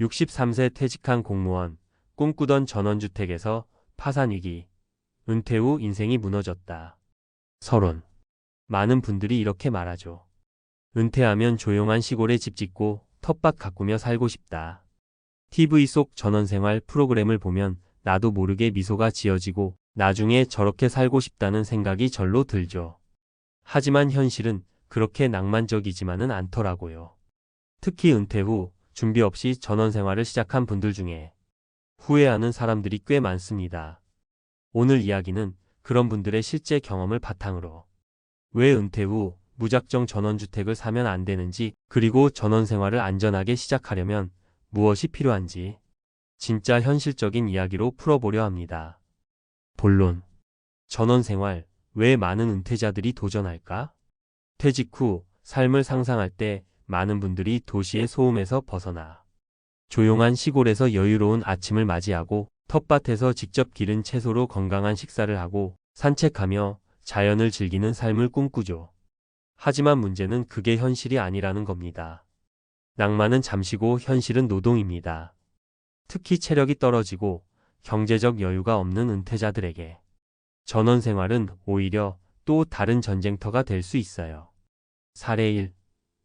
63세 퇴직한 공무원, 꿈꾸던 전원주택에서 파산위기, 은퇴 후 인생이 무너졌다. 서론. 많은 분들이 이렇게 말하죠. 은퇴하면 조용한 시골에 집 짓고 텃밭 가꾸며 살고 싶다. TV 속 전원생활 프로그램을 보면 나도 모르게 미소가 지어지고 나중에 저렇게 살고 싶다는 생각이 절로 들죠. 하지만 현실은 그렇게 낭만적이지만은 않더라고요. 특히 은퇴 후 준비 없이 전원생활을 시작한 분들 중에 후회하는 사람들이 꽤 많습니다. 오늘 이야기는 그런 분들의 실제 경험을 바탕으로 왜 은퇴 후 무작정 전원주택을 사면 안 되는지, 그리고 전원생활을 안전하게 시작하려면 무엇이 필요한지 진짜 현실적인 이야기로 풀어보려 합니다. 본론. 전원생활, 왜 많은 은퇴자들이 도전할까? 퇴직 후 삶을 상상할 때 많은 분들이 도시의 소음에서 벗어나 조용한 시골에서 여유로운 아침을 맞이하고 텃밭에서 직접 기른 채소로 건강한 식사를 하고 산책하며 자연을 즐기는 삶을 꿈꾸죠. 하지만 문제는 그게 현실이 아니라는 겁니다. 낭만은 잠시고 현실은 노동입니다. 특히 체력이 떨어지고 경제적 여유가 없는 은퇴자들에게 전원생활은 오히려 또 다른 전쟁터가 될 수 있어요. 사례 1.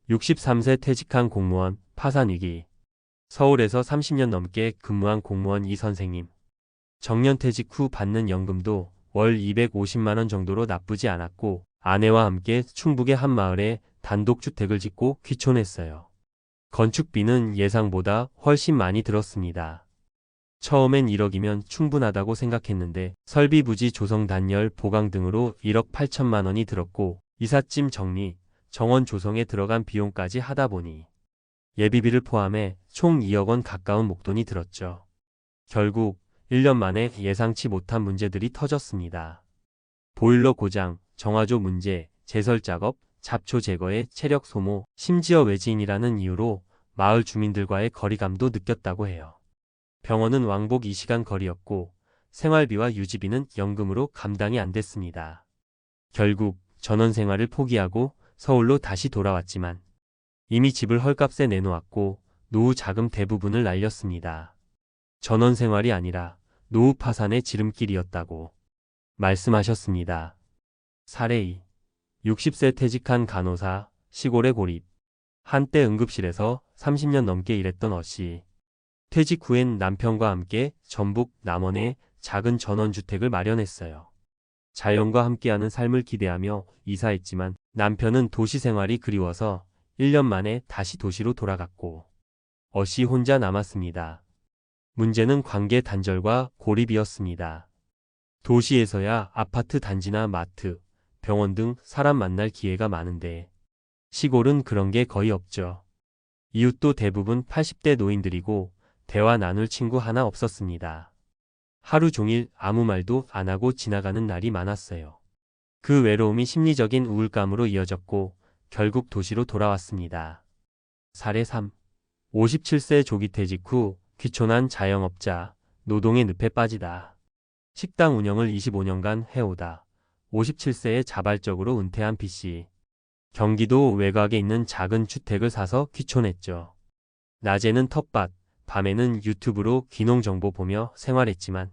63세 퇴직한 공무원, 파산위기. 서울에서 30년 넘게 근무한 공무원 이 선생님. 정년퇴직 후 받는 연금도 월 250만원 정도로 나쁘지 않았고 아내와 함께 충북의 한 마을에 단독주택을 짓고 귀촌했어요. 건축비는 예상보다 훨씬 많이 들었습니다. 처음엔 1억이면 충분하다고 생각했는데 설비 부지 조성 단열 보강 등으로 1억 8천만 원이 들었고 이삿짐 정리, 정원 조성에 들어간 비용까지 하다 보니 예비비를 포함해 총 2억 원 가까운 목돈이 들었죠. 결국 1년 만에 예상치 못한 문제들이 터졌습니다. 보일러 고장, 정화조 문제, 제설 작업, 잡초 제거에 체력 소모, 심지어 외지인이라는 이유로 마을 주민들과의 거리감도 느꼈다고 해요. 병원은 왕복 2시간 거리였고 생활비와 유지비는 연금으로 감당이 안 됐습니다. 결국 전원생활을 포기하고 서울로 다시 돌아왔지만 이미 집을 헐값에 내놓았고 노후 자금 대부분을 날렸습니다. 전원생활이 아니라 노후 파산의 지름길이었다고 말씀하셨습니다. 사례 2. 60세 퇴직한 간호사, 시골에 고립. 한때 응급실에서 30년 넘게 일했던 어씨. 퇴직 후엔 남편과 함께 전북 남원에 작은 전원주택을 마련했어요. 자연과 함께하는 삶을 기대하며 이사했지만 남편은 도시 생활이 그리워서 1년 만에 다시 도시로 돌아갔고 어씨 혼자 남았습니다. 문제는 관계 단절과 고립이었습니다. 도시에서야 아파트 단지나 마트, 병원 등 사람 만날 기회가 많은데 시골은 그런 게 거의 없죠. 이웃도 대부분 80대 노인들이고 대화 나눌 친구 하나 없었습니다. 하루 종일 아무 말도 안 하고 지나가는 날이 많았어요. 그 외로움이 심리적인 우울감으로 이어졌고 결국 도시로 돌아왔습니다. 사례 3. 57세 조기 퇴직 후 귀촌한 자영업자, 노동의 늪에 빠지다. 식당 운영을 25년간 해오다 57세에 자발적으로 은퇴한 B씨. 경기도 외곽에 있는 작은 주택을 사서 귀촌했죠. 낮에는 텃밭, 밤에는 유튜브로 귀농 정보 보며 생활했지만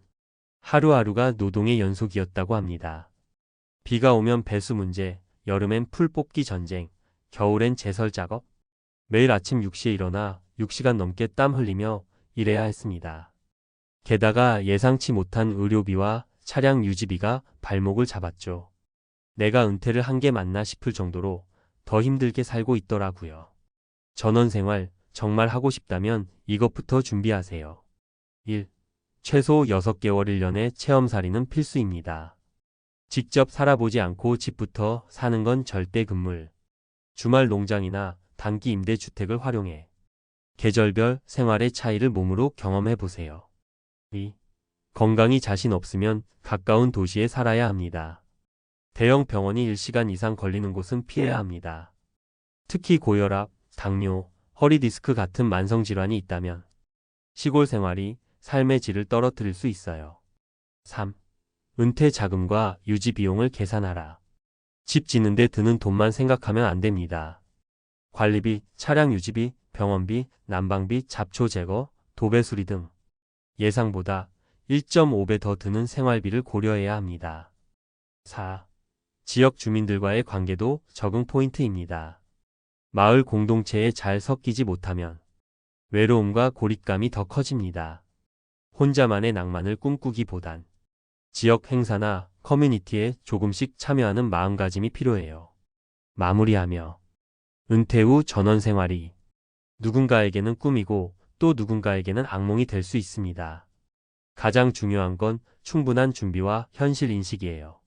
하루하루가 노동의 연속이었다고 합니다. 비가 오면 배수 문제, 여름엔 풀 뽑기 전쟁, 겨울엔 제설 작업. 매일 아침 6시에 일어나 6시간 넘게 땀 흘리며 일해야 했습니다. 게다가 예상치 못한 의료비와 차량 유지비가 발목을 잡았죠. 내가 은퇴를 한 게 맞나 싶을 정도로 더 힘들게 살고 있더라고요. 전원생활 정말 하고 싶다면 이것부터 준비하세요. 1. 최소 6개월 1년의 체험살이는 필수입니다. 직접 살아보지 않고 집부터 사는 건 절대 금물. 주말 농장이나 단기 임대주택을 활용해 계절별 생활의 차이를 몸으로 경험해보세요. 2. 건강이 자신 없으면 가까운 도시에 살아야 합니다. 대형 병원이 1시간 이상 걸리는 곳은 피해야 합니다. 특히 고혈압, 당뇨, 허리디스크 같은 만성질환이 있다면 시골 생활이 삶의 질을 떨어뜨릴 수 있어요. 3. 은퇴 자금과 유지 비용을 계산하라. 집 짓는 데 드는 돈만 생각하면 안 됩니다. 관리비, 차량 유지비, 병원비, 난방비, 잡초 제거, 도배 수리 등 예상보다 1.5배 더 드는 생활비를 고려해야 합니다. 4. 지역 주민들과의 관계도 적응 포인트입니다. 마을 공동체에 잘 섞이지 못하면 외로움과 고립감이 더 커집니다. 혼자만의 낭만을 꿈꾸기보단 지역 행사나 커뮤니티에 조금씩 참여하는 마음가짐이 필요해요. 마무리하며 은퇴 후 전원 생활이 누군가에게는 꿈이고 또 누군가에게는 악몽이 될 수 있습니다. 가장 중요한 건 충분한 준비와 현실 인식이에요.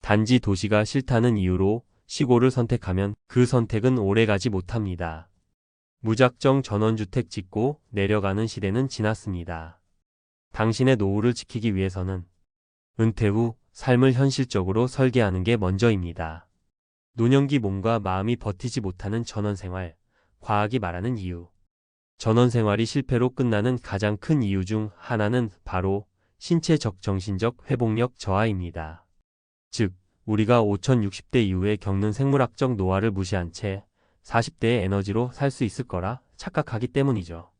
단지 도시가 싫다는 이유로 시골을 선택하면 그 선택은 오래가지 못합니다. 무작정 전원주택 짓고 내려가는 시대는 지났습니다. 당신의 노후를 지키기 위해서는 은퇴 후 삶을 현실적으로 설계하는 게 먼저입니다. 노년기 몸과 마음이 버티지 못하는 전원생활, 과학이 말하는 이유. 전원생활이 실패로 끝나는 가장 큰 이유 중 하나는 바로 신체적 정신적 회복력 저하입니다. 즉, 우리가 5060대 이후에 겪는 생물학적 노화를 무시한 채 40대의 에너지로 살 수 있을 거라 착각하기 때문이죠.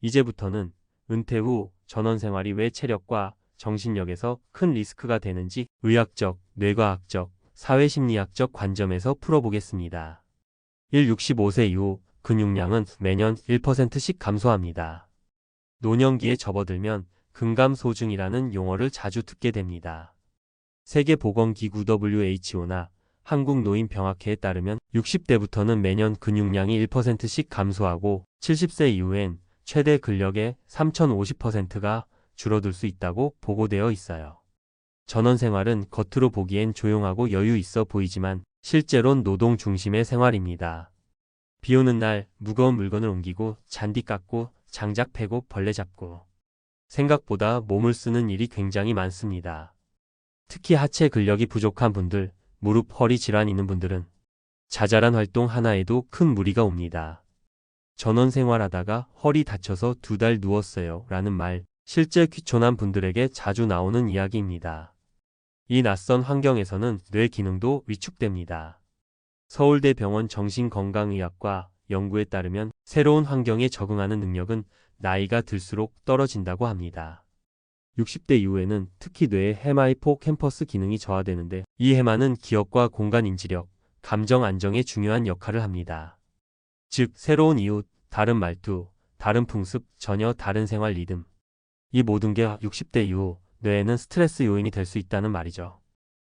이제부터는 은퇴 후 전원생활이 왜 체력과 정신력에서 큰 리스크가 되는지 의학적, 뇌과학적, 사회심리학적 관점에서 풀어보겠습니다. 65세 이후 근육량은 매년 1%씩 감소합니다. 노년기에 접어들면 근감소증이라는 용어를 자주 듣게 됩니다. 세계보건기구 WHO나 한국노인병학회에 따르면 60대부터는 매년 근육량이 1%씩 감소하고 70세 이후엔 최대 근력의 3050%가 줄어들 수 있다고 보고되어 있어요. 전원생활은 겉으로 보기엔 조용하고 여유 있어 보이지만 실제론 노동 중심의 생활입니다. 비 오는 날 무거운 물건을 옮기고 잔디 깎고 장작 패고 벌레 잡고 생각보다 몸을 쓰는 일이 굉장히 많습니다. 특히 하체 근력이 부족한 분들, 무릎 허리 질환 있는 분들은 자잘한 활동 하나에도 큰 무리가 옵니다. 전원 생활하다가 허리 다쳐서 2달 누웠어요 라는 말, 실제 귀촌한 분들에게 자주 나오는 이야기입니다. 이 낯선 환경에서는 뇌 기능도 위축됩니다. 서울대병원 정신건강의학과 연구에 따르면 새로운 환경에 적응하는 능력은 나이가 들수록 떨어진다고 합니다. 60대 이후에는 특히 뇌의 해마이포캠퍼스 기능이 저하되는데 이 해마는 기억과 공간 인지력, 감정 안정에 중요한 역할을 합니다. 즉, 새로운 이웃, 다른 말투, 다른 풍습, 전혀 다른 생활 리듬. 이 모든 게 60대 이후 뇌에는 스트레스 요인이 될 수 있다는 말이죠.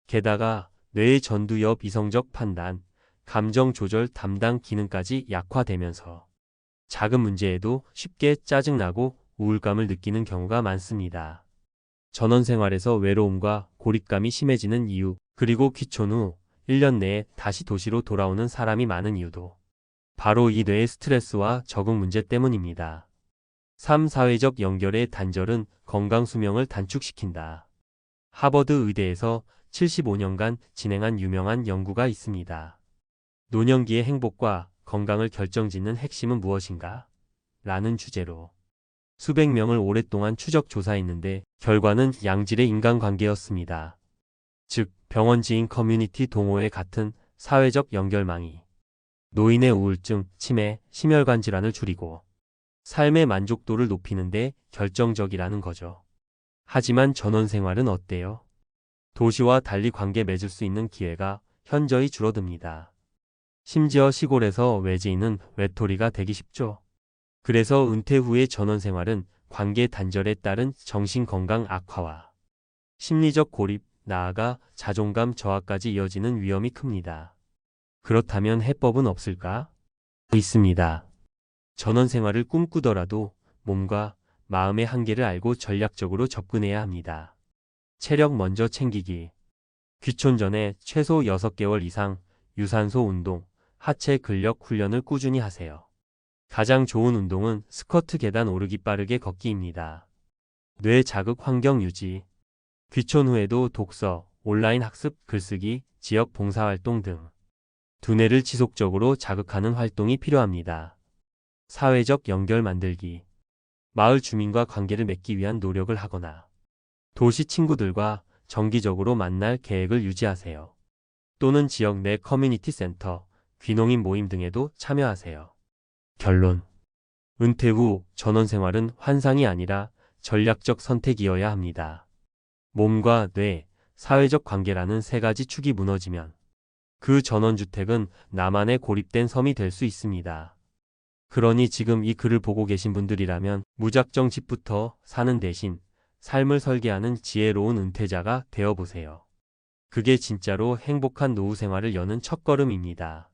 게다가 뇌의 전두엽 이성적 판단, 감정 조절 담당 기능까지 약화되면서 작은 문제에도 쉽게 짜증나고 우울감을 느끼는 경우가 많습니다. 전원 생활에서 외로움과 고립감이 심해지는 이유, 그리고 귀촌 후 1년 내에 다시 도시로 돌아오는 사람이 많은 이유도 바로 이 뇌의 스트레스와 적응 문제 때문입니다. 3. 사회적 연결의 단절은 건강 수명을 단축시킨다. 하버드 의대에서 75년간 진행한 유명한 연구가 있습니다. 노년기의 행복과 건강을 결정짓는 핵심은 무엇인가? 라는 주제로 수백 명을 오랫동안 추적 조사했는데 결과는 양질의 인간관계였습니다. 즉, 병원 지인 커뮤니티 동호회 같은 사회적 연결망이 노인의 우울증, 치매, 심혈관 질환을 줄이고 삶의 만족도를 높이는 데 결정적이라는 거죠. 하지만 전원 생활은 어때요? 도시와 달리 관계 맺을 수 있는 기회가 현저히 줄어듭니다. 심지어 시골에서 외지인은 외톨이가 되기 쉽죠. 그래서 은퇴 후의 전원 생활은 관계 단절에 따른 정신건강 악화와 심리적 고립, 나아가 자존감 저하까지 이어지는 위험이 큽니다. 그렇다면 해법은 없을까? 있습니다. 전원 생활을 꿈꾸더라도 몸과 마음의 한계를 알고 전략적으로 접근해야 합니다. 체력 먼저 챙기기. 귀촌 전에 최소 6개월 이상 유산소 운동, 하체 근력 훈련을 꾸준히 하세요. 가장 좋은 운동은 스쿼트 계단 오르기 빠르게 걷기입니다. 뇌 자극 환경 유지. 귀촌 후에도 독서, 온라인 학습, 글쓰기, 지역 봉사활동 등 두뇌를 지속적으로 자극하는 활동이 필요합니다. 사회적 연결 만들기. 마을 주민과 관계를 맺기 위한 노력을 하거나 도시 친구들과 정기적으로 만날 계획을 유지하세요. 또는 지역 내 커뮤니티 센터, 귀농인 모임 등에도 참여하세요. 결론. 은퇴 후 전원 생활은 환상이 아니라 전략적 선택이어야 합니다. 몸과 뇌, 사회적 관계라는 세 가지 축이 무너지면 그 전원주택은 나만의 고립된 섬이 될 수 있습니다. 그러니 지금 이 글을 보고 계신 분들이라면 무작정 집부터 사는 대신 삶을 설계하는 지혜로운 은퇴자가 되어보세요. 그게 진짜로 행복한 노후 생활을 여는 첫걸음입니다.